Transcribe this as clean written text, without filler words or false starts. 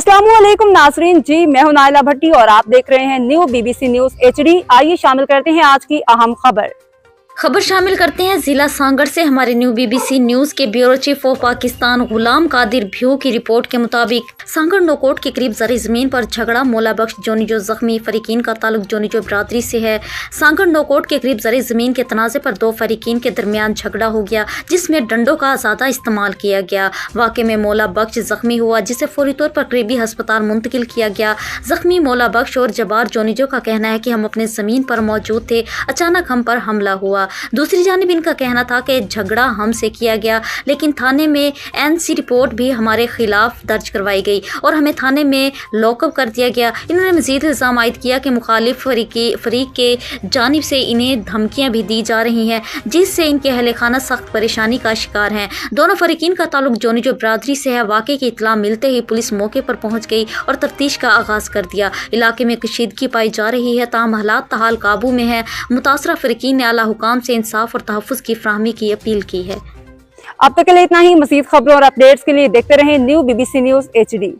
अस्सलाम वालेकुम नाजरीन जी, मैं हूं नाइला भट्टी और आप देख रहे हैं न्यू BBC न्यूज HD। आइए शामिल करते हैं आज की अहम खबर शामिल करते हैं जिला सांगड़ से। हमारे न्यू BBC न्यूज के bureau chief of Pakistan Ghulam Qadir भ्यू की रिपोर्ट के मुताबिक सांगड़ नोकोट के करीब ज़री ज़मीन पर झगड़ा। मौला बख्श जोनी जो जख्मी, फरीकीन का ताल्लुक जोनी जो बरादरी से है। सांगड़ नोकोट के करीब ज़री ज़मीन के तनाज़े पर दो फरीकीन के दरमियान झगड़ा हो गया, जिसमें डंडों का ज़्यादा इस्तेमाल किया गया। वाक़े में मौला बख्श जख्मी हुआ, जिसे फौरी तौर पर करीबी हस्पताल मुंतकिल किया गया। जख्मी मौला बख्श और जबार जोनीजो का कहना है कि हम अपने ज़मीन पर मौजूद थे, अचानक हम पर हमला हुआ। दूसरी जानिब इनका कहना था कि झगड़ा हमसे किया गया, लेकिन थाने में NC रिपोर्ट भी हमारे खिलाफ दर्ज करवाई गई और हमें थाने में लॉकअप कर दिया गया। इन्होंने मजीद इल्ज़ाम आयद किया कि मुखालिफ फरीक के जानिब से इन्हें धमकियां भी दी जा रही हैं, जिससे इनके अहले खाना सख्त परेशानी का शिकार हैं। दोनों फरीकीन का ताल्लुक जोनी जो बरादरी से है। वाक़े की इत्तला मिलते ही पुलिस मौके पर पहुंच गई और तफ्तीश का आगाज कर दिया। इलाके में कशीदगी पाई जा रही है, ताहम हालात ताहाल काबू में है। मुतासरा फरीकीन ने आला हुकाम से इंसाफ और तहफ़्फ़ुज़ की फ़राहमी की अपील की है। अब तक के लिए इतना ही। मज़ीद खबरों और अपडेट्स के लिए देखते रहें न्यू BBC न्यूज HD।